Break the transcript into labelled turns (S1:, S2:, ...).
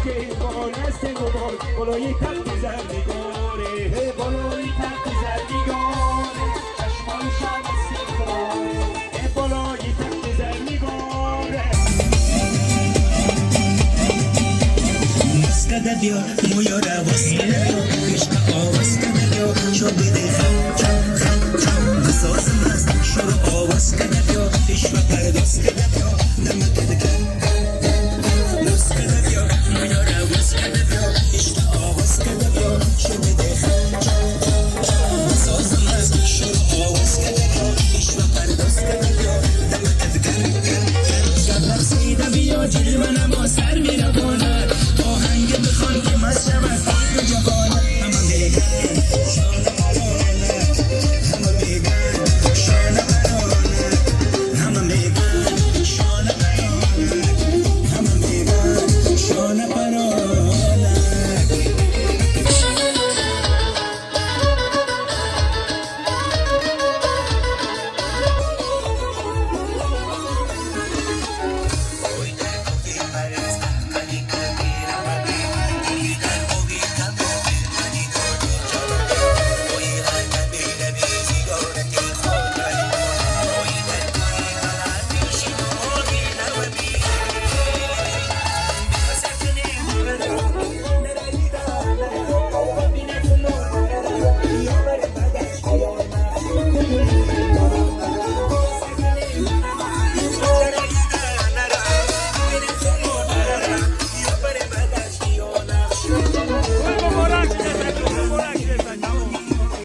S1: که بال است گبار بالای تخت زرنگاره بالای تخت زرنگاره چشمان شب سیخاره بالای تخت زرنگاره مسکده بیا مویا را واسکده بیا عشق آواسکده بیا شو بده خم خم خم خم بسازم از شروع آواسکده بیا عشق پردازکده بیا نمکده کن مسکده بیا مویا را واسکده بیا عشق آواسکده بیا شو بده خم خم خم بسازم از شروع آواسکده بیا عشق پردازکده بیا نمکده کن شب رسیده بیا جلوی منم با سر میره بالا آهنگ بخوان که مشم از دو جوانه همه میگن شانه برانه همه میگن شانه برانه همه میگن شانه برانه همه میگن شانه برانه